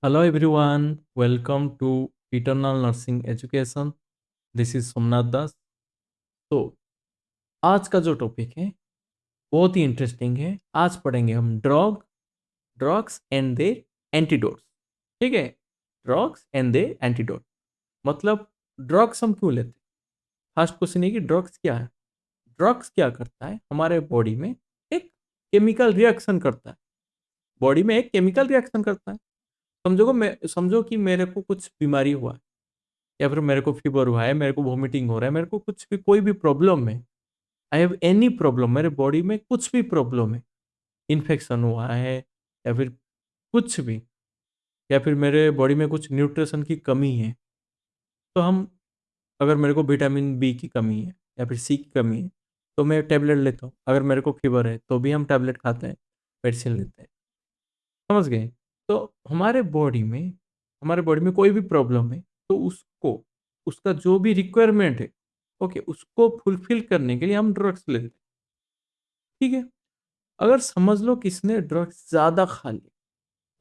Hello everyone, welcome to Eternal Nursing Education. This is Somnath दास। तो आज का जो टॉपिक है बहुत ही इंटरेस्टिंग है। आज पढ़ेंगे हम ड्रग्स एंड दे एंटीडोट्स। ठीक है, ड्रग्स एंड दे एंटीडोट मतलब ड्रग्स हम क्यों लेते हैं। फर्स्ट क्वेश्चन है कि ड्रग्स क्या है। ड्रग्स क्या करता है, हमारे बॉडी में एक केमिकल रिएक्शन करता है। बॉडी में एक केमिकल रिएक्शन करता है। समझो कि मेरे को कुछ बीमारी हुआ है, या फिर मेरे को फीवर हुआ है, मेरे को वॉमिटिंग हो रहा है, मेरे को कुछ भी कोई भी प्रॉब्लम है। आई हैव एनी प्रॉब्लम, मेरे बॉडी में कुछ भी प्रॉब्लम है, इन्फेक्शन हुआ है या फिर कुछ भी, या फिर मेरे बॉडी में कुछ न्यूट्रिशन की कमी है। तो हम, अगर मेरे को विटामिन बी की कमी है या फिर सी की कमी है तो मैं टैबलेट लेता हूँ। अगर मेरे को फीवर है तो भी हम टैबलेट खाते हैं, मेडिसिन लेते हैं। समझ गए। तो हमारे बॉडी में कोई भी प्रॉब्लम है तो उसको, उसका जो भी रिक्वायरमेंट है, ओके, उसको फुलफिल करने के लिए हम ड्रग्स लेते हैं। ठीक है। अगर समझ लो किसने ड्रग्स ज्यादा खा ली,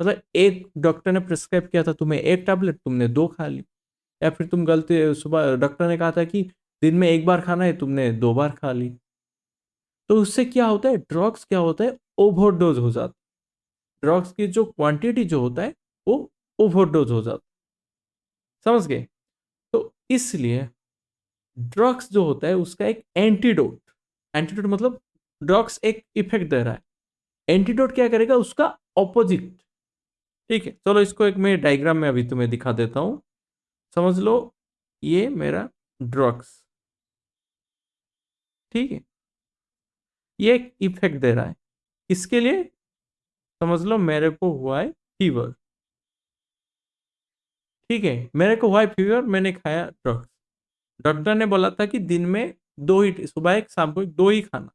मतलब एक डॉक्टर ने प्रिस्क्राइब किया था तुम्हें एक टैबलेट, तुमने दो खा ली, या फिर तुम गलती, सुबह डॉक्टर ने कहा था कि दिन में एक बार खाना है, तुमने दो बार खा ली। तो उससे क्या होता है, ड्रग्स क्या होता है, ओवरडोज हो जाता है। ड्रग्स की जो क्वांटिटी जो होता है वो ओवरडोज हो जाता है। समझ गए। तो इसलिए ड्रग्स जो होता है उसका एक एंटीडोट, एंटीडोट मतलब ड्रग्स एक इफेक्ट दे रहा है, एंटीडोट क्या करेगा, उसका ऑपोजिट। ठीक है, चलो इसको एक मैं डायग्राम में अभी तुम्हें दिखा देता हूं। समझ लो, ये मेरा ड्रग्स, ठीक है, ये एक इफेक्ट दे रहा है। इसके लिए समझ लो मेरे को हुआ है फीवर। ठीक है, मेरे को हुआ है फीवर, मैंने खाया ड्रग्स। डॉक्टर ने बोला था कि दिन में दो ही, सुबह एक शाम को एक, दो ही खाना,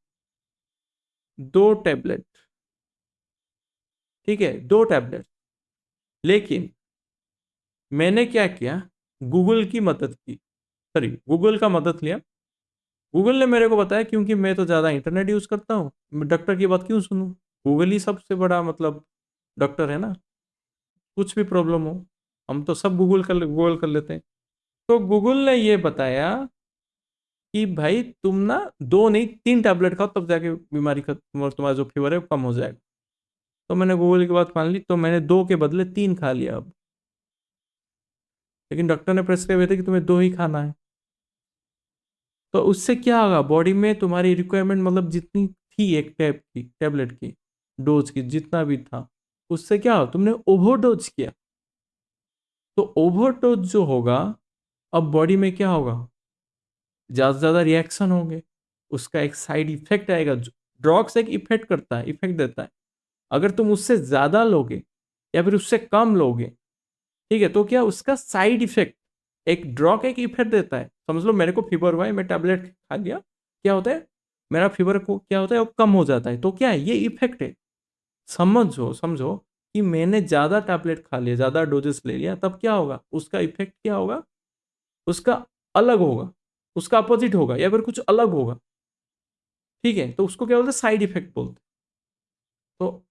दो टैबलेट। ठीक है, दो टैबलेट। लेकिन मैंने क्या किया, गूगल की मदद की, सॉरी गूगल का मदद लिया। गूगल ने मेरे को बताया, क्योंकि मैं तो ज़्यादा इंटरनेट यूज़ करता हूँ, मैं डॉक्टर की बात क्यों सुनूं। गूगल ही सबसे बड़ा मतलब डॉक्टर है ना। कुछ भी प्रॉब्लम हो हम तो सब गूगल कर लेते हैं। तो गूगल ने ये बताया कि भाई तुम ना दो नहीं तीन टैबलेट खाओ, तब जाके बीमारी खत्म और तुम्हारा जो फीवर है वो कम हो जाएगा। तो मैंने गूगल की बात मान ली, तो मैंने दो के बदले तीन खा लिया अब। लेकिन डॉक्टर ने प्रेस्क्राइब किया था कि तुम्हें दो ही खाना है। तो उससे क्या होगा, बॉडी में तुम्हारी रिक्वायरमेंट मतलब जितनी थी एक टैबलेट की डोज की, जितना भी था, उससे क्या हो, तुमने ओवरडोज किया। तो ओवरडोज जो होगा, अब बॉडी में क्या होगा, ज़्यादा से ज़्यादा रिएक्शन होंगे, उसका एक साइड इफेक्ट आएगा। ड्रग्स एक इफेक्ट करता है, इफेक्ट देता है। अगर तुम उससे ज़्यादा लोगे या फिर उससे कम लोगे, ठीक है, तो क्या उसका साइड इफेक्ट, एक ड्रग एक इफेक्ट देता है। समझ लो मेरे को फीवर हुआ है, मैं टैबलेट खा लिया, क्या होता है, मेरा फीवर को क्या होता है, वो कम हो जाता है। तो क्या है, ये इफेक्ट है। समझो समझो कि मैंने ज़्यादा टैबलेट खा लिया, ज़्यादा डोजेस ले लिया, तब क्या होगा, उसका इफेक्ट क्या होगा, उसका अलग होगा, उसका अपोजिट होगा या फिर कुछ अलग होगा। ठीक है, तो उसको क्या बोलते हैं, साइड इफेक्ट बोलते हैं। तो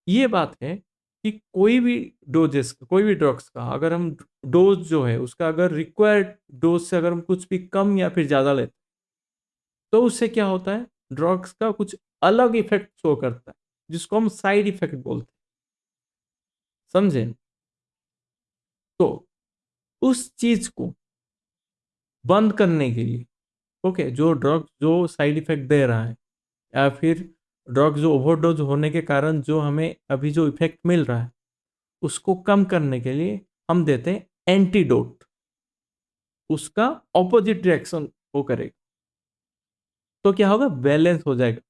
ये बात है कि कोई भी डोजेस, कोई भी ड्रग्स का अगर हम डोज जो है उसका, अगर रिक्वायर्ड डोज से अगर हम कुछ भी कम या फिर ज़्यादा लेते, तो उससे क्या होता है, ड्रग्स का कुछ अलग इफेक्ट शो करता है, जिसको हम साइड इफेक्ट बोलते हैं। समझे। तो उस चीज को बंद करने के लिए, ओके, जो ड्रग जो साइड इफेक्ट दे रहा है, या फिर ड्रग जो ओवरडोज होने के कारण जो हमें अभी जो इफेक्ट मिल रहा है, उसको कम करने के लिए हम देते हैं एंटीडोट। उसका ऑपोजिट रिएक्शन वो करेगा, तो क्या होगा, बैलेंस हो जाएगा।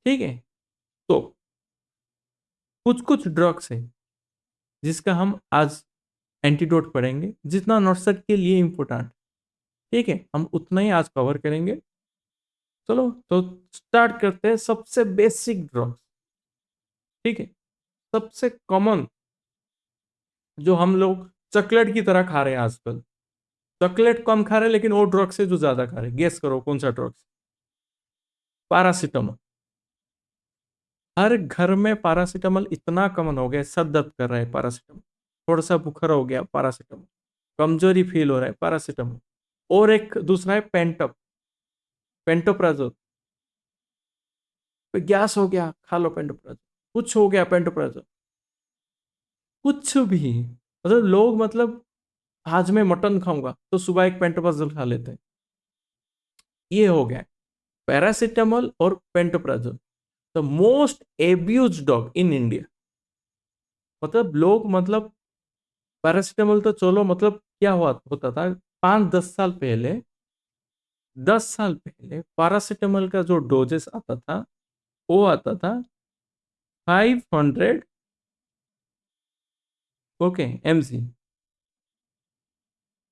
ठीक है। तो कुछ कुछ ड्रग्स है जिसका हम आज एंटीडोट पढ़ेंगे, जितना नॉर्सट के लिए इंपॉर्टेंट। ठीक है, हम उतना ही आज कवर करेंगे। चलो तो स्टार्ट करते हैं सबसे बेसिक ड्रग्स। ठीक है, सबसे कॉमन जो हम लोग चॉकलेट की तरह खा रहे हैं आजकल, चॉकलेट कम खा रहे हैं लेकिन वो ड्रग से जो ज्यादा खा रहे हैं, गेस करो कौन सा ड्रग्स। पैरासीटामोल। हर घर में पैरासीटामोल इतना कॉमन हो गया, सर दर्द कर रहा है पैरासीटामोल। थोड़ा सा बुखार हो गया, पैरासिटामोल। कमजोरी फील हो रहा है, पैरासिटामोल। और एक दूसरा है पेंटअप, पेंटोप्राजोल। गैस हो गया, खा लो पेंटोप्राजोल। कुछ हो गया, पेंटोप्राजोल। कुछ भी, मतलब लोग, मतलब आज मैं मटन खाऊंगा तो सुबह एक पेंटोप्राजोल खा लेते हैं। ये हो गया पैरासिटामोल और pantoprazole, the most abuse dog in India. मतलब लोग, मतलब पैरासिटामोल तो चलो, मतलब क्या हुआ होता था 5-10 साल पहले, 10 साल पहले पैरासिटामोल का जो डोजेस आता था, वो आता था 500, ओके, mg।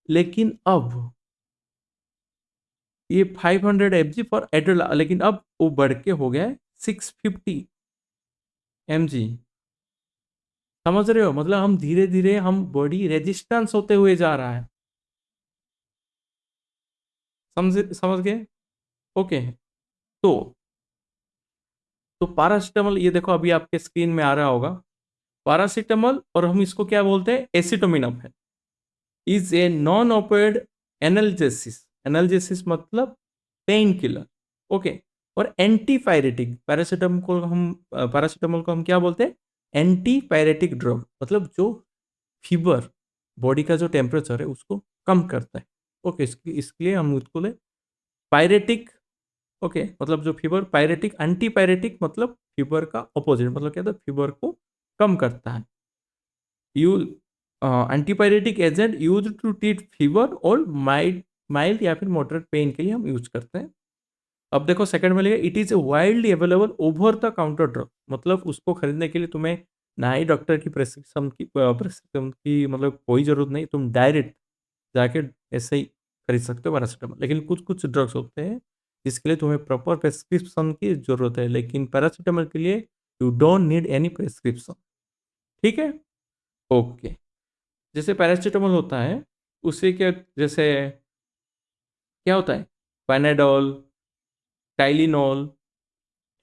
लेकिन अब ये 500 mg फॉर एडल्ट, लेकिन अब वो बढ़ के हो गया है 650 mg। समझ रहे हो, मतलब हम धीरे धीरे, हम बॉडी रेजिस्टेंस होते हुए जा रहा है। समझ गए? ओके। तो पैरासिटामोल, ये देखो अभी आपके स्क्रीन में आ रहा होगा, पैरासिटामोल, और हम इसको क्या बोलते हैं, एसिटोमिनोफेन, इज ए नॉन ओपियोइड एनाल्जेसिस। एनाल्जेसिस मतलब पेन किलर, ओके। और एंटीपायरेटिक, पैरासिटामोल को हम क्या बोलते हैं, एंटीपायरेटिक ड्रग, मतलब जो फीवर, बॉडी का जो टेम्परेचर है उसको कम करता है, ओके। इसके लिए हम उसको ले पायरेटिक, ओके, मतलब जो फीवर, पायरेटिक, एंटी पायरेटिक मतलब फीवर का ऑपोजिट, मतलब क्या था, फीवर को कम करता है। You antipyretic agent use to treat fever और माइल्ड माइल्ड या फिर मॉडरेट पेन के लिए हम यूज करते हैं। अब देखो सेकंड में लिखा, it is wildly available over the counter drug, मतलब उसको खरीदने के लिए तुम्हें ना ही डॉक्टर की प्रेस्क्रिप्शन की मतलब कोई जरूरत नहीं, तुम डायरेक्ट जाके ऐसे ही खरीद सकते हो पैरासीटामोल। लेकिन कुछ कुछ ड्रग्स होते हैं जिसके लिए तुम्हें प्रॉपर प्रेस्क्रिप्शन की जरूरत है, लेकिन पैरासीटामोल के लिए you don't need any prescription. ठीक है, ओके। जैसे पैरासीटामोल होता है, उससे क्या, जैसे क्या होता है, पैनाडोल, टाइलिनॉल,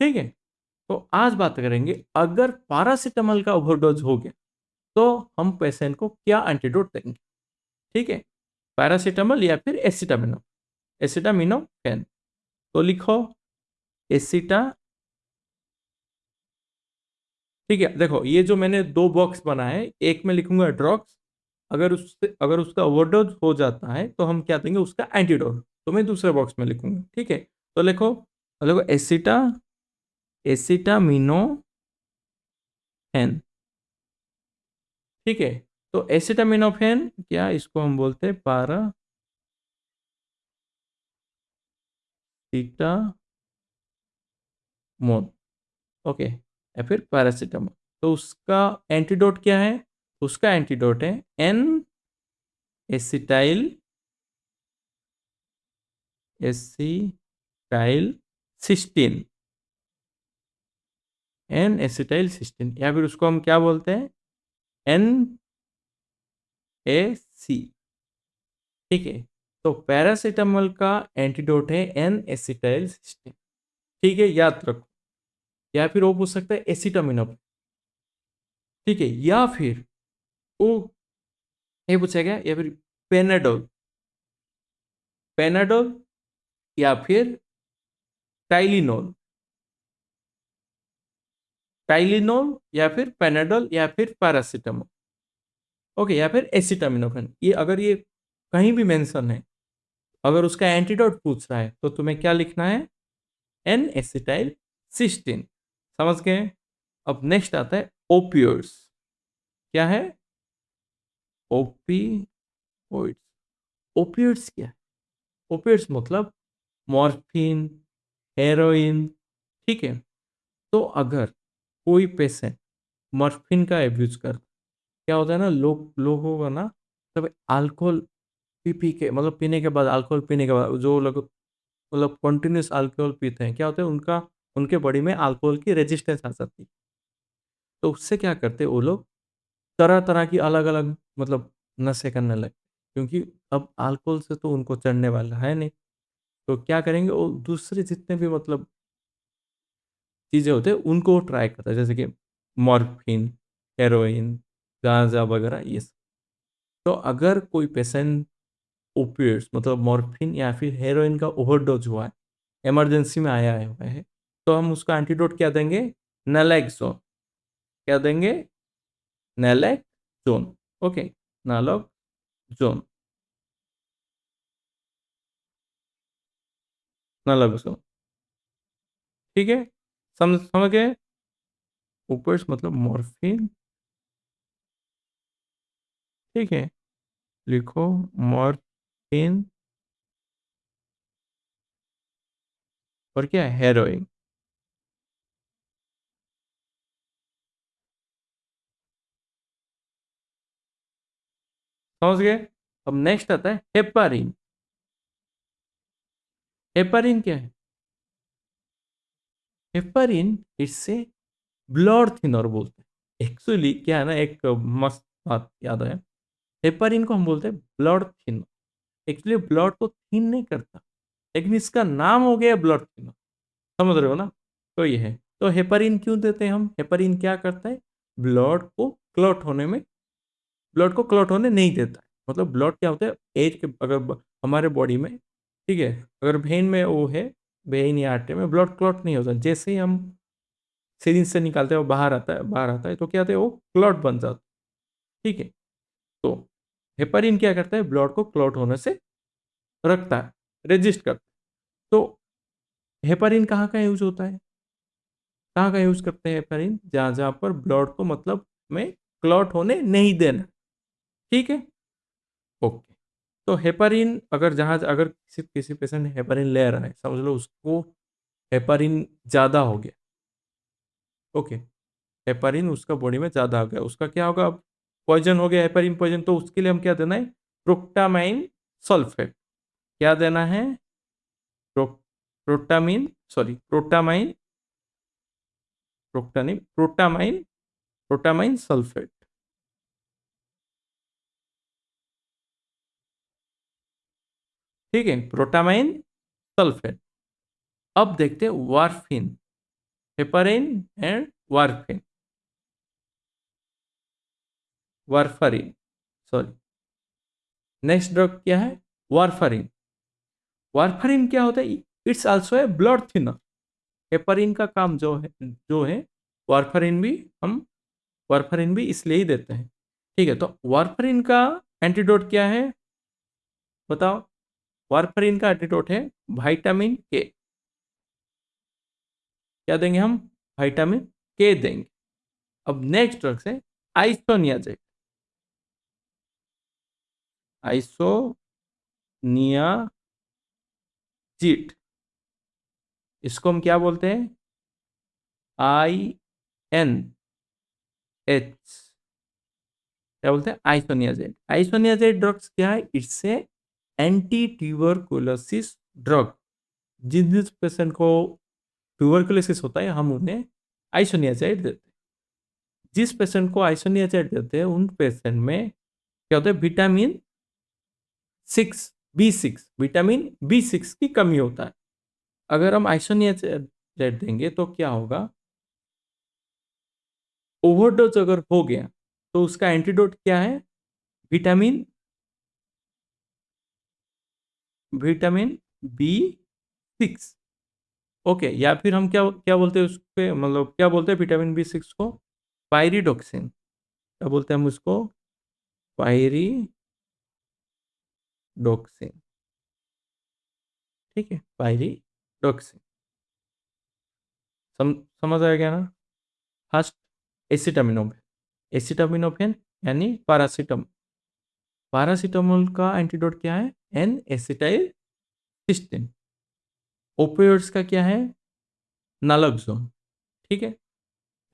ठीक है। तो आज बात करेंगे, अगर पैरासीटामोल का ओवरडोज हो गया तो हम पेशेंट को क्या एंटीडोट देंगे। ठीक है, पैरासीटामोल या फिर एसिटामिनोफेन। तो लिखो एसिटा, ठीक है। देखो ये जो मैंने दो बॉक्स बनाए हैं, एक में लिखूंगा ड्रग्स, अगर उसका ओवरडोज हो जाता है तो हम क्या देंगे, उसका एंटीडोट, तो मैं दूसरे बॉक्स में लिखूंगा। ठीक है, तो लिखो, देखो एसिटामिनोफेन, ठीक है। तो एसिटामिनोफेन, क्या इसको हम बोलते हैं पैरासीटामोल, ओके, या फिर पैरासीटामोल। तो उसका एंटीडोट क्या है, उसका एंटीडोट है N acetyl acetyl cysteine, N acetyl cysteine, या फिर उसको हम क्या बोलते हैं, एन ए सी। ठीक है, तो पैरासीटामोल का एंटीडोट है एन एसिटाइल सिस्टीन। ठीक है, याद रखो। या फिर वो पूछ सकता है एसिटामिनोफेन, ठीक है, या फिर वो ये पूछेगा, या फिर पेनाडोल, पेनाडोल या फिर टाइलिनोल, टाइलिनोल या फिर पेनाडोल या फिर पैरासीटामोल, ओके, या फिर एसिटामिनोफेन। ये अगर ये कहीं भी मेंशन है, अगर उसका एंटीडोट पूछ रहा है तो तुम्हें क्या लिखना है, एन एसिटाइल सिस्टीन। समझ गए? अब नेक्स्ट आता है ओपियोइड्स। क्या है, ओपियोइड्स। ओपियोइड्स क्या है, ओपियोइड्स मतलब मॉर्फिन, हेरोइन, ठीक है। तो अगर कोई पेशेंट मॉर्फिन का एब्यूज कर, क्या होता है ना, लोगों का ना, तब अल्कोहल पी पी के, मतलब पीने के बाद, अल्कोहल पीने के बाद जो लोग मतलब कंटिन्यूस अल्कोहल पीते हैं, क्या होता है, उनका उनके बॉडी में अल्कोहल की रेजिस्टेंस आ जाती है। तो उससे क्या करते हैं वो लोग, तरह तरह की अलग अलग मतलब नशे करने लगे, क्योंकि अब अल्कोहल से तो उनको चढ़ने वाला है नहीं। तो क्या करेंगे, वो दूसरे जितने भी मतलब चीज़ें होते हैं उनको ट्राई करता है, जैसे कि मॉर्फिन, हेरोइन, गांजा वगैरह ये सब। तो अगर कोई पेशेंट ओपिएट्स मतलब मॉर्फिन या फिर हेरोइन का ओवरडोज हुआ है, इमरजेंसी में आया हुआ है, तो हम उसका एंटीडोट क्या देंगे? नैलेक्सोन। क्या देंगे? नैलेक्सोन। Okay, naloxone, naloxone. ठीक है, समझ गए? ओपिएट्स मतलब मॉर्फिन। ठीक है, लिखो मॉर्फिन और क्या है? हेरोइन। समझ गए? अब नेक्स्ट आता है हेपारिन। हेपारिन क्या है? हेपारिन इससे ब्लड थिनर बोलते हैं। एक्चुअली क्या है ना, एक मस्त बात याद है। हेपारिन को हम बोलते हैं ब्लड थिनर। एक्चुअली ब्लड को थिन नहीं करता, लेकिन इसका नाम हो गया ब्लड थिनर। समझ रहे हो ना? तो ये है। तो हेपारिन क्यों देते हैं हम? हेपारिन क्या करता है? ब्लड को क्लॉट होने में, ब्लड को क्लॉट होने नहीं देता है। मतलब ब्लड क्या होता है, एज के अगर हमारे बॉडी में, ठीक है, अगर वेन में वो है, वेन या आर्टरी में ब्लड क्लॉट नहीं होता, जैसे ही हम सिरिंज से निकालते हैं वो बाहर आता है, बाहर आता है तो क्या होता है, वो क्लॉट बन जाता है। ठीक है, तो हेपारिन क्या करता है? ब्लड को क्लॉट होने से रखता है, रेजिस्ट करता है। तो हेपारिन कहाँ का यूज होता है? कहाँ का यूज करते हैं हेपारिन? जहाँ जहाँ पर ब्लड को मतलब में क्लॉट होने नहीं देना। ठीक है, ओके। तो हेपारिन अगर जहाँ अगर किसी किसी पेशेंट हेपारिन ले रहा है, समझ लो उसको हेपारिन ज़्यादा हो गया। ओके, हेपारिन उसका बॉडी में ज़्यादा हो गया, उसका क्या होगा? अब पॉइजन हो गया, हेपारिन पॉइजन। तो उसके लिए हम क्या देना है? Proctamine sulphate. क्या देना है? Pro, protamine sorry protamine, proctanin protamine, protamine sulphate. ठीक है, प्रोटामाइन सल्फेट। अब देखते हैं warfin, heparin and warfarin, warfarin sorry. Next drug क्या है? वारफारिन। वारफारिन क्या होता है? It's also a blood thinner. Heparin का काम जो है वारफारिन भी हम वारफारिन भी इसलिए ही देते हैं। ठीक है, तो वारफारिन का एंटीडोट क्या है? बताओ। वारफारिन का एंटीडोट है विटामिन के। क्या देंगे हम? विटामिन के देंगे। अब नेक्स्ट ड्रग है आइसोनियाजेड। आइसोनियाजिड, इसको हम क्या बोलते हैं? INH, क्या बोलते हैं? आइसोनियाजेड। आइसोनियाजेड ड्रग्स क्या है? It's a anti tuberculosis drug. जिन जिन पेशेंट को ट्यूबरकुलोसिस होता है हम उन्हें आइसोनियाजाइड देते हैं। जिस पेशेंट को आइसोनियाजाइड देते हैं उन पेशेंट में क्या होता है? विटामिन 6 B6, विटामिन B6 की कमी होता है। अगर हम आइसोनियाजाइड देंगे तो क्या होगा? ओवरडोज अगर हो गया तो उसका एंटीडोट क्या है? Vitamin vitamin B6। ओके, या फिर हम क्या क्या बोलते हैं उस पे, मतलब क्या बोलते हैं विटामिन B6 को? पायरिडोक्सिन। क्या बोलते हैं हम उसको? पायरिडोक्सिन। ठीक है, पायरिडोक्सिन। समझ आ गया ना? First acetaminophen. एसिटामिनोफेन यानी पैरासीटामोल। पैरासीटामोल का एंटीडोट क्या है? N acetyl cysteine. ओपियोइड्स का क्या है? नालोक्सोन। ठीक है,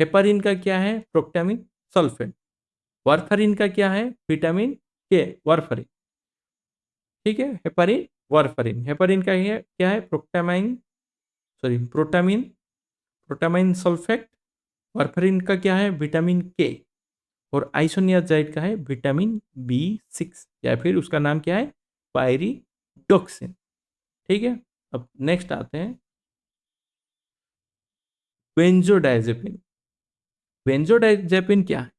हेपारिन का क्या है? प्रोक्टामिन सल्फेट। वारफारिन का क्या है? विटामिन के, वारफारिन। ठीक है, हेपारिन वारफारिन। हेपारिन का क्या है? Proctamine sorry protamine, protamine sulphate. Warfarin का क्या है? विटामिन के। और आइसोनियाजाइड का है विटामिन B6, या फिर उसका नाम क्या है? पायरिडोक्सिन। ठीक है, अब नेक्स्ट आते हैं बेंजोडाइजेपिन। बेंजोडाइजेपिन क्या है?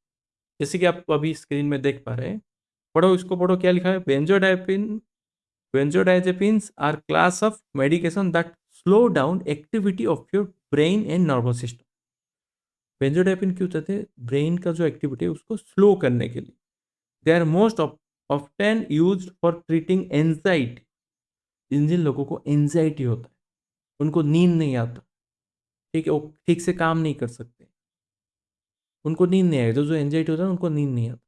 जैसे कि आप अभी स्क्रीन में देख पा रहे हैं, पढ़ो इसको, पढ़ो क्या लिखा है, benzodiazepines are class of medication that slow down activity of your brain and nervous system. Benzodiazepine क्यों कहते हैं, ब्रेन का जो एक्टिविटी है उसको स्लो करने के लिए। They are most often used for treating anxiety. जिन जिन लोगों को एंजाइटी होता है, उनको नींद नहीं आता, ठीक है, वो ठीक से काम नहीं कर सकते, उनको नींद नहीं आएगी, जो जो एंजाइटी होता है उनको नींद नहीं आता,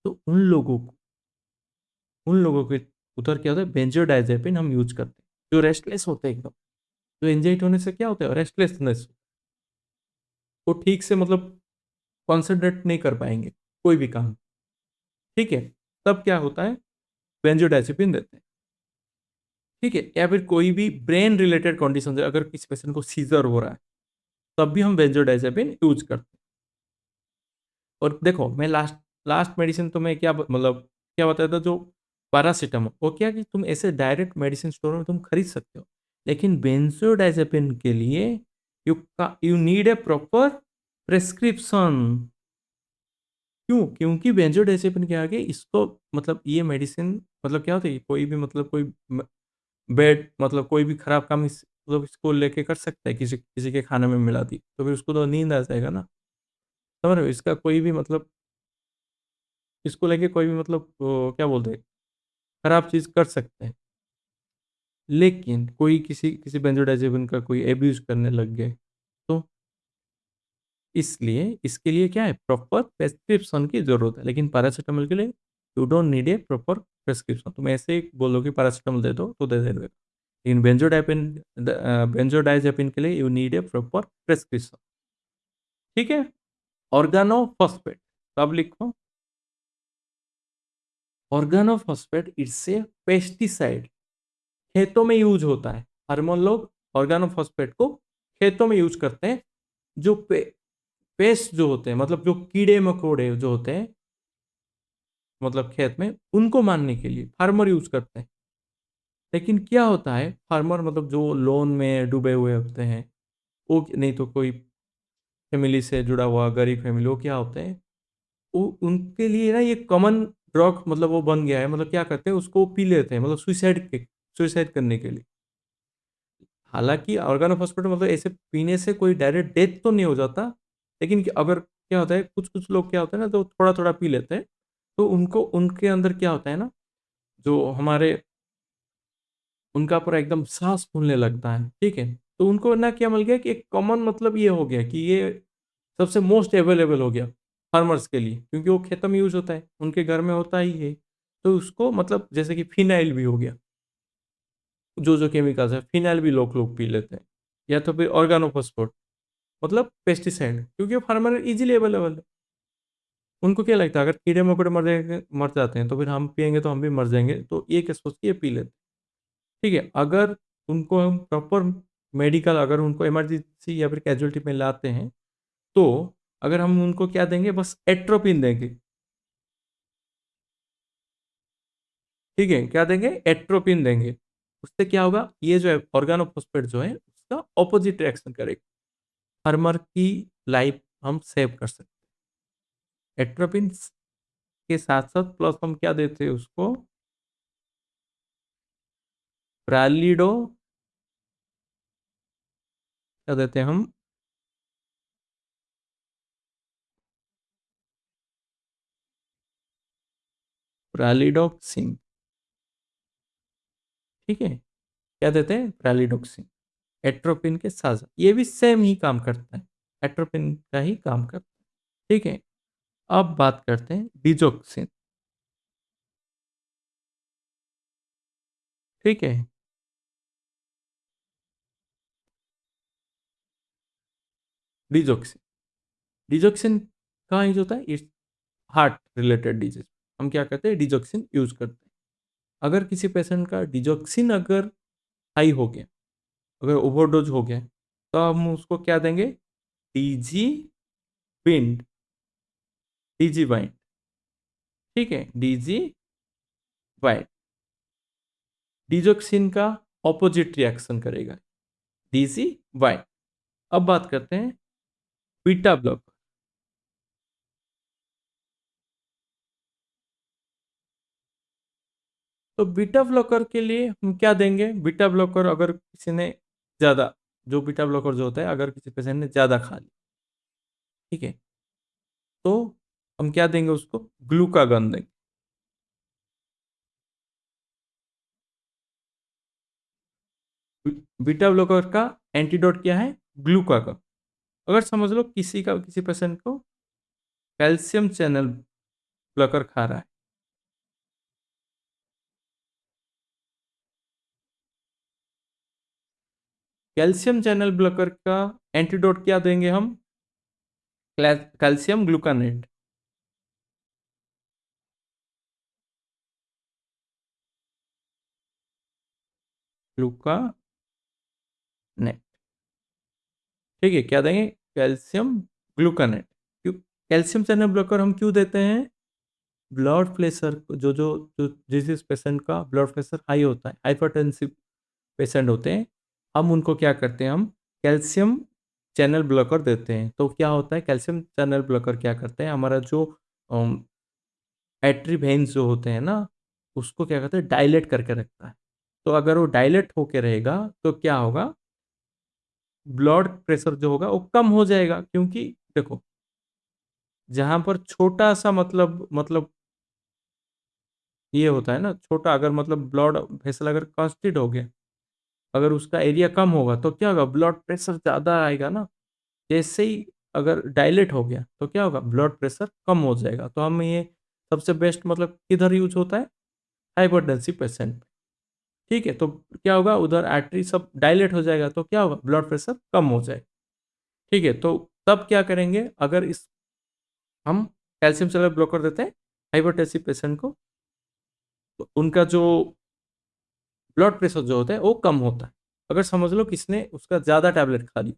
तो उन लोगों के उधर क्या होता है, बेंजोडाइजेपिन हम यूज करते हैं। जो रेस्टलेस होते हैं एकदम, जो एंजाइटी होने से क्या होता है, रेस्टलेसनेस, वो ठीक से मतलब कॉन्सेंट्रेट नहीं कर पाएंगे कोई भी काम, ठीक है, तब क्या होता है, बेंजोडाइजेपिन देते हैं, ठीक है। या फिर कोई भी ब्रेन रिलेटेड कंडीशन है, अगर किसी पेशेंट को सीजर हो रहा है, तब भी हम बेंजोडाइजेपिन यूज करते हैं। और देखो, मैं लास्ट लास्ट मेडिसिन तो मैं क्या मतलब क्या बताया था, जो पैरासीटामोल, वो क्या कि तुम ऐसे डायरेक्ट मेडिसिन स्टोर में तुम खरीद सकते हो, लेकिन बेंजोडाइजेपिन के लिए you need a proper prescription. क्यों? क्योंकि बेंजोडाइजेपिन के आगे इसको मतलब ये मेडिसिन मतलब क्या होता है, कोई भी मतलब कोई बेड मतलब कोई भी खराब काम मतलब इसको लेके कर सकता है, किसी किसी के खाने में मिला दी तो फिर उसको तो नींद आ जाएगा ना, समझ रहे हो, इसका कोई भी मतलब इसको लेके कोई भी मतलब क्या बोलते हैं, खराब चीज कर सकते हैं। लेकिन कोई किसी किसी बेंजोडाइजेपिन का कोई एब्यूज करने लग गए, तो इसलिए इसके लिए क्या है, प्रॉपर प्रेस्क्रिप्शन की जरूरत है। लेकिन पैरासीटामोल के लिए you don't need a proper prescription, तुम ऐसे ही बोलो कि पैरासीटामोल दे दो तो दे देगा, लेकिन बेंजोडाइजेपिन के लिए you need a proper prescription, ठीक है। ऑर्गेनोफॉस्फेट, अब लिखो, ऑर्गेनोफॉस्फेट इट्स ए पेस्टिसाइड, खेतों में यूज होता है। हरमोन लोग ऑर्गेनोफॉस्फेट को खेतों में यूज करते हैं, जो पेस्ट जो होते हैं मतलब जो कीड़े मकोड़े जो होते हैं मतलब खेत में, उनको मारने के लिए फार्मर यूज करते हैं। लेकिन क्या होता है, फार्मर मतलब जो लोन में डूबे हुए होते हैं, वो नहीं तो कोई फैमिली से जुड़ा हुआ गरीब फैमिली, वो क्या होते हैं, वो उनके लिए ना ये कॉमन ड्रग मतलब वो बन गया है, मतलब क्या करते हैं उसको पी लेते हैं, मतलब सुसाइड करने के लिए। हालांकि ऑर्गेनोफॉस्फेट मतलब ऐसे पीने से कोई डायरेक्ट डेथ तो नहीं हो जाता, लेकिन अगर क्या होता है, कुछ कुछ लोग क्या होते हैं ना, तो थोड़ा थोड़ा पी लेते हैं, तो उनको उनके अंदर क्या होता है ना, जो हमारे उनका पूरा एकदम सांस फूलने लगता है, ठीक है। तो उनको ना क्या मिल गया कि एक कॉमन मतलब ये हो गया कि ये सबसे मोस्ट अवेलेबल हो गया फार्मर्स के लिए, क्योंकि वो खेतों में यूज होता है, उनके घर में होता ही है। तो उसको मतलब जैसे कि फिनाइल भी हो गया, जो जो केमिकल्स है, फिनाइल भी लोग लोग पी लेते हैं। या तो फिर ऑर्गेनोफॉस्फेट मतलब पेस्टिसाइड, क्योंकि वो फार्मर इजीली अवेलेबल है। उनको क्या लगता है, अगर कीड़े मकोड़े मर जाते हैं तो फिर हम पियेंगे तो हम भी मर जाएंगे, तो ये क्या सोच के ये पी लेते हैं, ठीक है। अगर उनको हम प्रॉपर मेडिकल, अगर उनको इमरजेंसी या फिर कैजुअलिटी में लाते हैं, तो अगर हम उनको क्या देंगे, बस एट्रोपिन देंगे, ठीक है, क्या देंगे, एट्रोपिन देंगे। उससे क्या होगा, ये जो है ऑर्गेनोफॉस्फेट जो है उसका ऑपोजिट रिएक्शन करेगा, फार्मर की लाइफ हम सेव कर सकते हैं। एट्रोपिन के साथ साथ प्लस हम क्या देते हैं उसको, प्रालिडो, क्या देते हैं हम, प्रालिडोक्सिन, ठीक है, क्या देते हैं, प्रालिडोक्सिन, एट्रोपिन के साथ साथ। ये भी सेम ही काम करता है, एट्रोपिन का ही काम करता है, ठीक है। अब बात करते हैं डिजोक्सिन, ठीक है। डिजोक्सिन, डिजोक्सिन कहाँ यूज होता है, इट्स हार्ट रिलेटेड डिजीज, हम क्या करते हैं, डिजोक्सिन यूज करते हैं। अगर किसी पेशेंट का डिजोक्सिन अगर हाई हो गया, अगर ओवरडोज हो गया, तो हम उसको क्या देंगे, डीजी विंड, डीजी वाइन, ठीक है, डीजी वाइन, डिजोक्सिन का ऑपोजिट रिएक्शन करेगा, डीजी वाइन। अब बात करते हैं बीटा ब्लॉकर, तो बीटा ब्लॉकर के लिए हम क्या देंगे? बीटा ब्लॉकर अगर किसी ने ज़्यादा, जो बीटा ब्लॉकर जो होता है अगर किसी पेशेंट ने ज़्यादा खा लिया, ठीक है, तो हम क्या देंगे उसको? ग्लूकागन देंगे। बीटा ब्लॉकर का एंटीडोट क्या है? ग्लूकागन। अगर समझ लो किसी पेशेंट को कैल्शियम चैनल ब्लॉकर खा रहा है, कैल्शियम चैनल ब्लॉकर का एंटीडोट क्या देंगे हम? कैल्शियम ग्लूकानेट। ग्लूकानेट, ठीक है, क्या देंगे? कैल्शियम ग्लूकानेट। क्यों कैल्शियम चैनल ब्लॉकर हम क्यों देते हैं? ब्लड प्रेशर जो जिस जिस पेशेंट का ब्लड प्रेशर हाई होता है, हाइपरटेंसिव पेशेंट होते हैं, हम उनको क्या करते हैं? हम कैल्शियम चैनल ब्लॉकर देते हैं। तो क्या होता है? कैल्शियम चैनल ब्लॉकर क्या करते हैं? हमारा जो आर्टरी वेन्स जो होते हैं ना, उसको क्या कहते हैं? डायलेट करके रखता है। तो अगर वो डायलेट होके रहेगा तो क्या होगा? ब्लड प्रेशर जो होगा वो कम हो जाएगा, क्योंकि देखो, जहाँ पर छोटा-सा मतलब ये होता है ना, छोटा अगर मतलब ब्लड वेसल अगर कंस्ट्रिक्ट हो गया, अगर उसका एरिया कम होगा तो क्या होगा? ब्लड प्रेशर ज़्यादा आएगा ना। जैसे ही अगर डायलेट हो गया तो क्या होगा? ब्लड प्रेशर कम हो जाएगा। तो हम ये सबसे बेस्ट मतलब किधर यूज़ होता है? हाइपरटेंसिव पेशेंट में। ठीक है? तो क्या होगा? उधर आर्टरी सब डायलेट हो जाएगा तो क्या होगा? ब्लड प्रेशर कम हो जाएगा। ठीक है? तो तब क्या करेंगे? अगर इस हम कैल्शियम चैनल ब्लॉकर देते हैं हाइपरटेंसिव पेशेंट को, तो उनका जो ब्लड प्रेशर जो होता है वो कम होता है। अगर समझ लो किसने उसका ज़्यादा टैबलेट खा ली,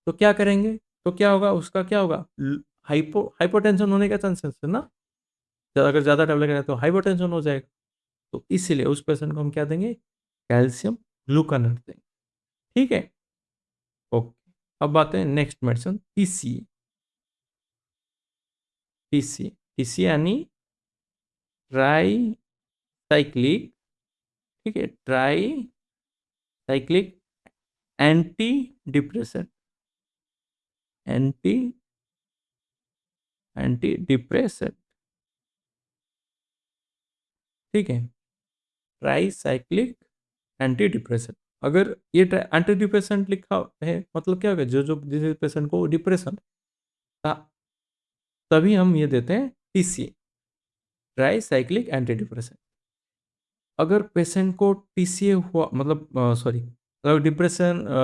तो क्या करेंगे? तो क्या होगा? उसका क्या होगा? हाइपोटेंशन होने का चांसेस है ना। अगर ज़्यादा टैबलेट खाए तो हाइपोटेंशन हो जाएगा। तो इसीलिए उस पेशेंट को हम क्या देंगे? कैल्शियम ग्लूकोनेट देंगे। ठीक है? ओके। अब आते हैं next medicine, TCA. TCA, TCA यानी ट्राई साइक्लिक, ठीक है, try cyclic anti depressant. Anti anti depressant, ठीक है, ट्राई साइक्लिक एंटी डिप्रेसेंट। अगर ये एंटी डिप्रेसेंट लिखा है मतलब क्या होगा? जो जो जिस पेशेंट को डिप्रेशन था, तभी हम ये देते हैं TCA, try cyclic anti depressant. अगर पेशेंट को टीसीए हुआ मतलब सॉरी, अगर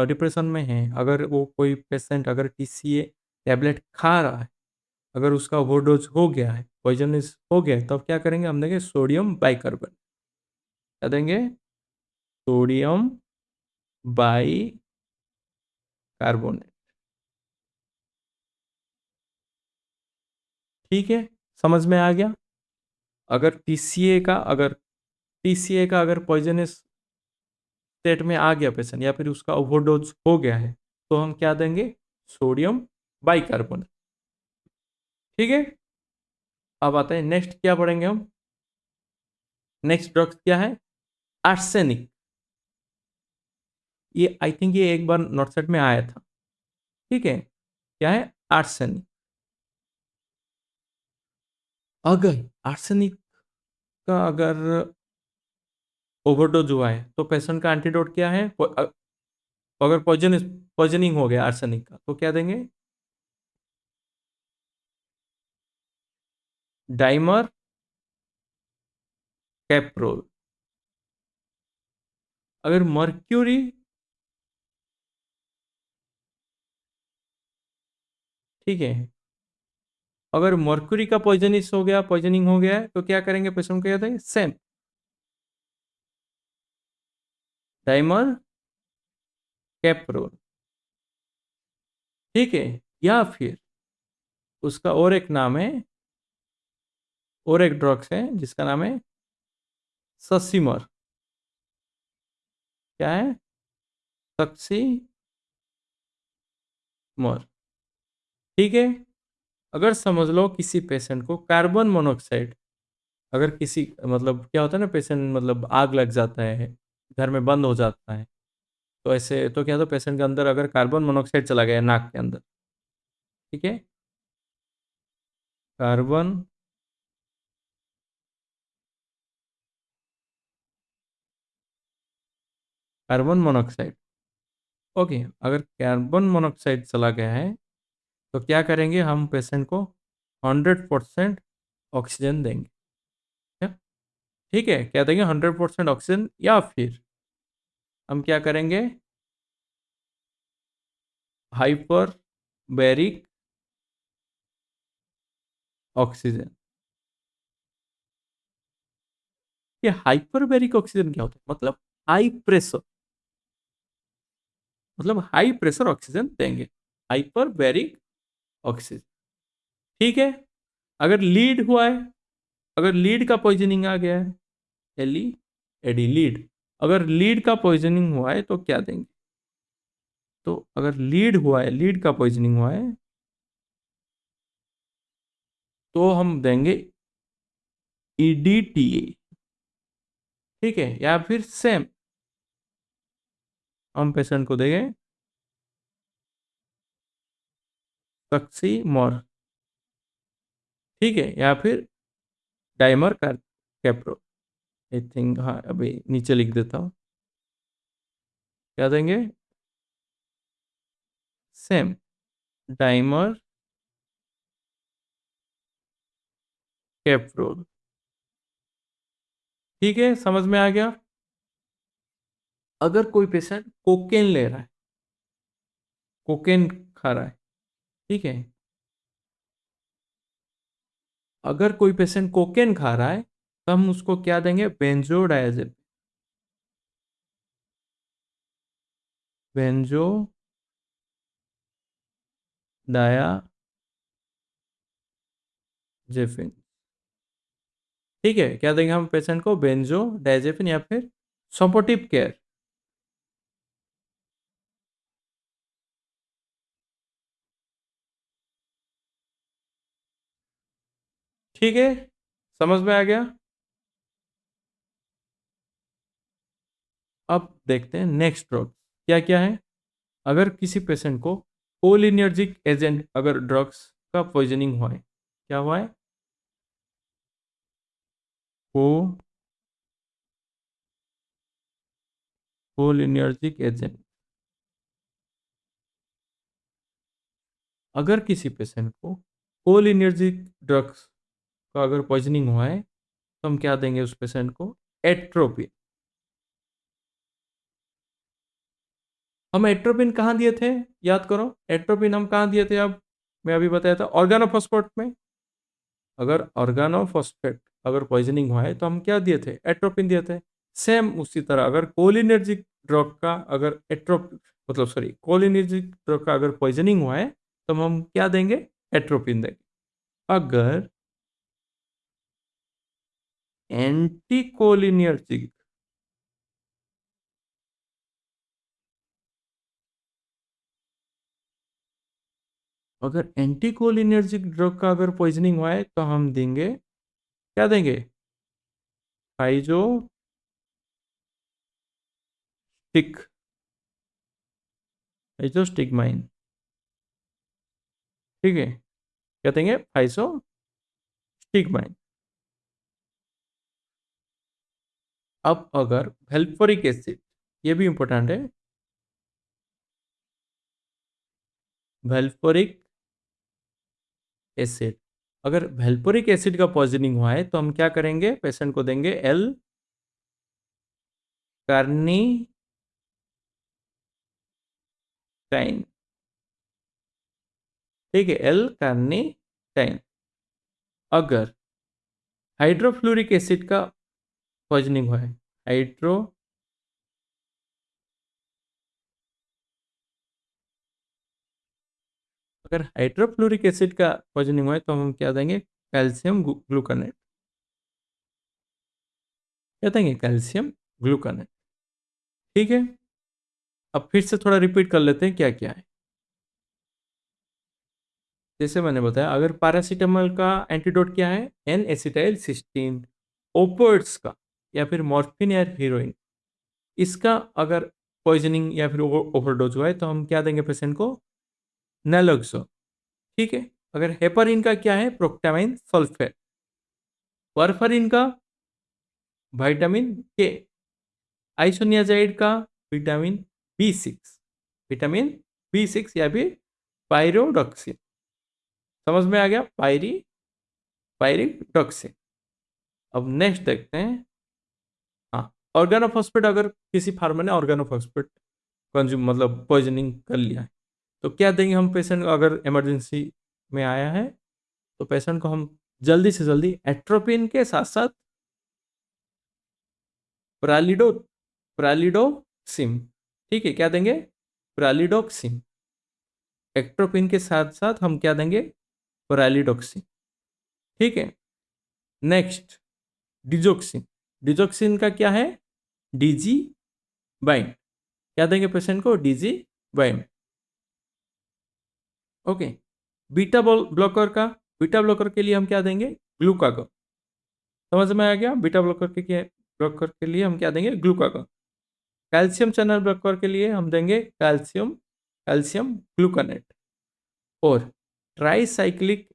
डिप्रेशन में है, अगर वो कोई पेशेंट अगर टीसीए टैबलेट खा रहा है, अगर उसका ओवरडोज हो गया है, पॉइजनस हो गया है, तब क्या करेंगे? हम देंगे सोडियम बाइकार्बोनेट। क्या देंगे? Sodium bicarbonate. ठीक है, समझ में आ गया? अगर टीसीए का अगर पॉइजनस स्टेट में आ गया पेशेंट, या फिर उसका ओवरडोज हो गया है, तो हम क्या देंगे? Sodium bicarbonate. ठीक है, अब आते हैं नेक्स्ट क्या पढ़ेंगे हम? नेक्स्ट ड्रग क्या है? आर्सेनिक। ये आई थिंक ये एक बार नॉर्थ साइड में आया था। ठीक है, क्या है? आर्सेनिक। अगर आर्सेनिक का अगर ओवरडोज हुआ है तो पेशेंट का एंटीडोट क्या है? अगर पॉइजनिंग हो गया आर्सेनिक का तो क्या देंगे? डाइमर कैप्रोल। अगर मर्क्यूरी, ठीक है, अगर मर्क्यूरी का पॉइजनिंग हो गया है तो क्या करेंगे? पेशेंट को क्या देंगे? Same dimercaprol. ठीक है, या फिर उसका और एक नाम है, और एक ड्रग्स है जिसका नाम है ससीमर। क्या है? सक्सीमर। ठीक है, अगर समझ लो किसी पेशेंट को कार्बन मोनोऑक्साइड अगर किसी मतलब क्या होता है ना, पेशेंट मतलब आग लग जाता है, घर में बंद हो जाता है, तो ऐसे तो क्या होता है, पेशेंट के अंदर अगर कार्बन मोनोऑक्साइड चला गया नाक के अंदर, ठीक है, कार्बन कार्बन मोनोऑक्साइड, ओके, अगर कार्बन मोनोऑक्साइड चला गया है तो क्या करेंगे, हम पेशेंट को 100% ऑक्सीजन देंगे। क्या? ठीक है, क्या देंगे, 100% ऑक्सीजन, या फिर हम क्या करेंगे, हाइपर बैरिक ऑक्सीजन। ये हाइपर बैरिक ऑक्सीजन क्या होता है, मतलब हाई प्रेशर, मतलब हाई प्रेशर ऑक्सीजन देंगे, हाइपर बैरिक ऑक्सीजन। ठीक है, अगर लीड हुआ है, अगर लीड का पॉइजनिंग आ गया है, एली एडी लीड, अगर लीड का पॉइजनिंग हुआ है तो क्या देंगे, तो अगर लीड हुआ है, लीड का पॉइजनिंग हुआ है, तो हम देंगे ईडीटीए। ठीक है, या फिर सेम हम पेशेंट को देंगे सक्सी मोर। ठीक है, या फिर डाइमर का कैप्रो, आई थिंक, हाँ अभी नीचे लिख देता हूँ, क्या देंगे, सेम डाइमर कैप्रोल। ठीक है, समझ में आ गया। अगर कोई पेशेंट कोकेन ले रहा है, कोकेन खा रहा है, ठीक है, अगर कोई पेशेंट कोकेन खा रहा है तो हम उसको क्या देंगे, बेंजोडायजेपिन, बेंजोडायाजेपिन। ठीक है, क्या देंगे हम पेशेंट को, बेंजोडायजेपिन या फिर सपोर्टिव केयर। ठीक है, समझ में आ गया। अब देखते हैं नेक्स्ट ड्रग क्या क्या है। अगर किसी पेशेंट को कोलिनर्जिक एजेंट, अगर ड्रग्स का पॉइजनिंग हुआ है, क्या हुआ है, को कोलिनर्जिक एजेंट, अगर किसी पेशेंट को कोलिनर्जिक ड्रग्स का अगर पॉइजनिंग हुआ है तो हम क्या देंगे उस पेशेंट को, एट्रोपिन। हम एट्रोपिन कहाँ दिए थे, याद करो, एट्रोपिन हम कहाँ दिए थे, अब मैं अभी बताया था ऑर्गेनोफॉस्फेट में। अगर ऑर्गेनोफॉस्फेट अगर पॉइजनिंग हुआ है तो हम क्या दिए थे, एट्रोपिन दिए थे। सेम उसी तरह अगर कोलिनर्जिक ड्रग का अगर एट्रोप मतलब सॉरी कोलिनर्जिक ड्रग का अगर पॉइजनिंग हुआ है तो हम क्या देंगे, एट्रोपिन देंगे। अगर एंटीकोलिनर्जिक, अगर एंटीकोलिनर्जिक ड्रग का अगर पॉइजनिंग हुआ है तो हम देंगे, क्या देंगे, फाइजो स्टिक, फाइजो स्टिकमाइन। ठीक है, क्या देंगे, फाइजो स्टिकमाइन। अब अगर वेल्फोरिक एसिड, ये भी इंपॉर्टेंट है, वेल्फोरिक एसिड, अगर वेल्पोरिक एसिड का पॉइजनिंग हुआ है तो हम क्या करेंगे, पेशेंट को देंगे एल कार्निटाइन। ठीक है, एल कार्निटाइन। अगर हाइड्रोफ्लोरिक एसिड का पॉइजनिंग हुआ है, हाइड्रो अगर हाइड्रोफ्लोरिक एसिड का पॉइजनिंग हुआ है तो हम क्या देंगे, कैल्शियम ग्लूकोनेट, क्या देंगे, कैल्शियम ग्लूकोनेट। ठीक है, अब फिर से थोड़ा रिपीट कर लेते हैं क्या क्या है। जैसे मैंने बताया, अगर पैरासीटामोल का एंटीडोट क्या है, एन एसिटाइल सिस्टीन, ओपियोइड्स का या फिर मॉर्फिन या हीरोइन, इसका अगर पॉइजनिंग या फिर ओवरडोज हुआ है तो हम क्या देंगे पेशेंट को? नैलोक्सोन। ठीक है। अगर हेपारिन का क्या है? Proctamine sulphate. वारफारिन का विटामिन के। आइसोनियाजाइड का विटामिन B6, विटामिन B6 या फिर पायरोडॉक्सिन। समझ में आ गया? पायरिडॉक्सिन। अब नेक्स्ट देखते हैं। हाँ, ऑर्गेनोफॉस्फेट, अगर किसी फार्मर ने ऑर्गेनोफॉस्फेट कंज्यूम मतलब पॉइजनिंग कर लिया है तो क्या देंगे हम पेशेंट को? अगर इमरजेंसी में आया है तो पेशेंट को हम जल्दी से जल्दी एट्रोपिन के साथ साथ प्रालिडो प्रालिडोक्सिम, ठीक है, क्या देंगे? प्रालिडोक्सिम। एट्रोपिन के साथ साथ हम क्या देंगे? प्रालिडोक्सिम। ठीक है। Next, digoxin. डिजोक्सिन का क्या है? DG bind. क्या देंगे पेशेंट को? DG bind. Okay. Beta blocker का, बीटा ब्लॉकर के लिए हम क्या देंगे? ग्लूकागॉन। समझ में आ गया? बीटा ब्लॉकर के लिए हम क्या देंगे? ग्लूकागॉन। कैल्शियम चैनल ब्लॉकर के लिए हम देंगे कैल्शियम कैल्शियम ग्लूकानेट। और ट्राईसाइक्लिक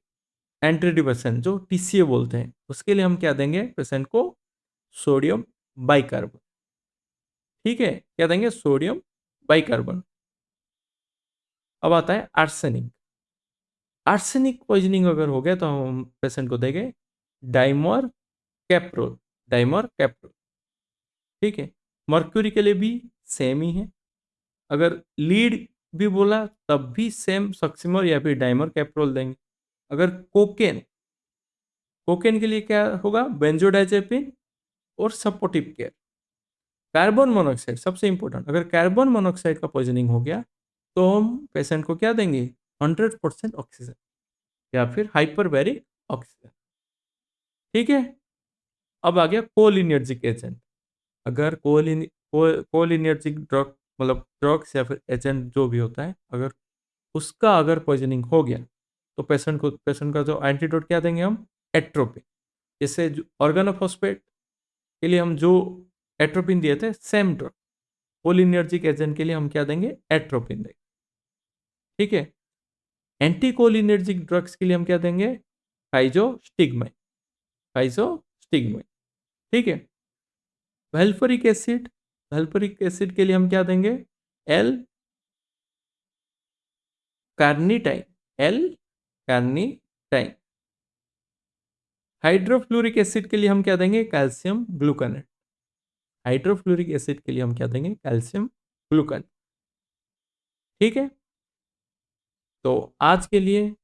एंटीडिप्रेसेंट जो TCA बोलते हैं उसके लिए हम क्या देंगे पेशेंट को? Sodium bicarbonate. ठीक है, क्या देंगे? Sodium bicarbonate. अब आता है आर्सेनिक। आर्सेनिक पॉइजनिंग अगर हो गया तो हम पेशेंट को देंगे डाइमर कैप्रोल। डाइमर कैप्रोल। ठीक है। मर्क्यूरी के लिए भी सेम ही है। अगर लीड भी बोला तब भी सेम सक्सिमर या फिर डाइमर कैप्रोल देंगे। अगर कोकेन, कोकेन के लिए क्या होगा? बेंजोडाइजेपिन और सपोर्टिव केयर। कार्बन मोनोऑक्साइड सबसे इंपॉर्टेंट, अगर कार्बन मोनोऑक्साइड का पॉइजनिंग हो गया तो हम पेशेंट को क्या देंगे? 100% ऑक्सीजन या फिर हाइपरबैरिक ऑक्सीजन। ठीक है। अब आ गया कोलिनर्जिक एजेंट। अगर कोलिनर्जिक ड्रग मतलब ड्रग्स या फिर एजेंट जो भी होता है, अगर उसका अगर पॉइजनिंग हो गया तो पेशेंट का जो एंटीडोट क्या देंगे हम? एट्रोपिन। जैसे ऑर्गेनोफॉस्फेट के लिए हम जो एट्रोपिन दिए थे सेम ड्रग, कोलिनर्जिक एजेंट के लिए हम क्या देंगे? एट्रोपिन देंगे। ठीक है। एंटी कोलिनर्जिक ड्रग्स के लिए हम क्या देंगे? फाइजोस्टिग्माइन। फाइजोस्टिग्माइन। ठीक है। वेल्फरिक एसिड, वेल्फरिक एसिड के लिए हम क्या देंगे? L carnitine. L carnitine. Hydrofluoric acid के लिए हम क्या देंगे? कैल्शियम ग्लूकानेट। हाइड्रोफ्लोरिक एसिड के लिए हम क्या देंगे? Calcium gluconate. ठीक है। तो आज के लिए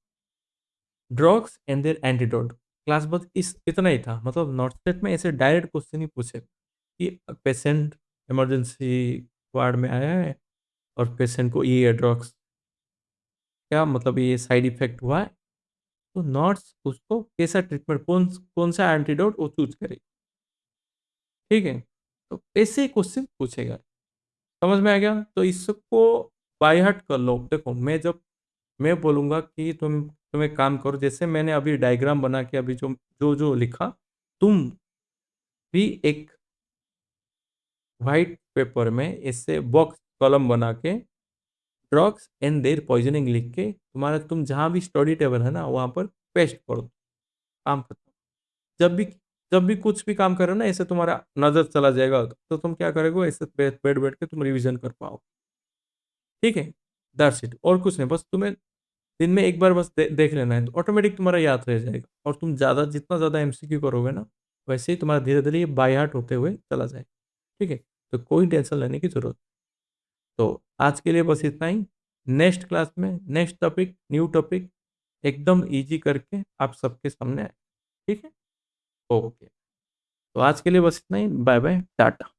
drugs and their antidote class बस इतना ही था। मतलब नॉट सेट में ऐसे डायरेक्ट क्वेश्चन ही पूछे कि पेशेंट इमरजेंसी वार्ड में आया है और पेशेंट को ये ड्रग्स क्या मतलब ये साइड इफेक्ट हुआ है, तो नर्स उसको कैसा ट्रीटमेंट, कौन कौन सा एंटीडोट वो चूज करे। ठीक है। तो ऐसे क्वेश्चन पूछेगा। समझ में आ गया? तो इसको बाय हार्ट कर लो। देखो, मैं बोलूंगा कि तुम एक काम करो, जैसे मैंने अभी डायग्राम बना के अभी जो जो जो लिखा, तुम भी एक व्हाइट पेपर में इससे बॉक्स कॉलम बना के ड्रग्स एंड देयर पॉइजनिंग लिख के तुम जहां भी स्टडी टेबल है ना वहां पर पेस्ट करो। काम खत्म। जब भी जब भी कुछ भी काम करो ना ऐसे तुम्हारा नजर चला जाएगा तो तुम क्या करोगे? ऐसे बैठ बैठ के तुम रिवीजन कर पाओ। ठीक है। दैट्स इट, और कुछ नहीं। बस तुम्हें दिन में एक बार बस देख लेना है तो ऑटोमेटिक तुम्हारा याद रह जाएगा। और तुम जितना ज़्यादा MCQ करोगे ना वैसे ही तुम्हारा धीरे धीरे ये बाय हार्ट होते हुए चला जाएगा। ठीक है। तो कोई टेंशन लेने की जरूरत। तो आज के लिए बस इतना ही। नेक्स्ट क्लास में नेक्स्ट टॉपिक, न्यू टॉपिक एकदम इजी करके आप सबके सामने आए। ठीक है। ओके। तो आज के लिए बस इतना ही। Bye bye, Tata.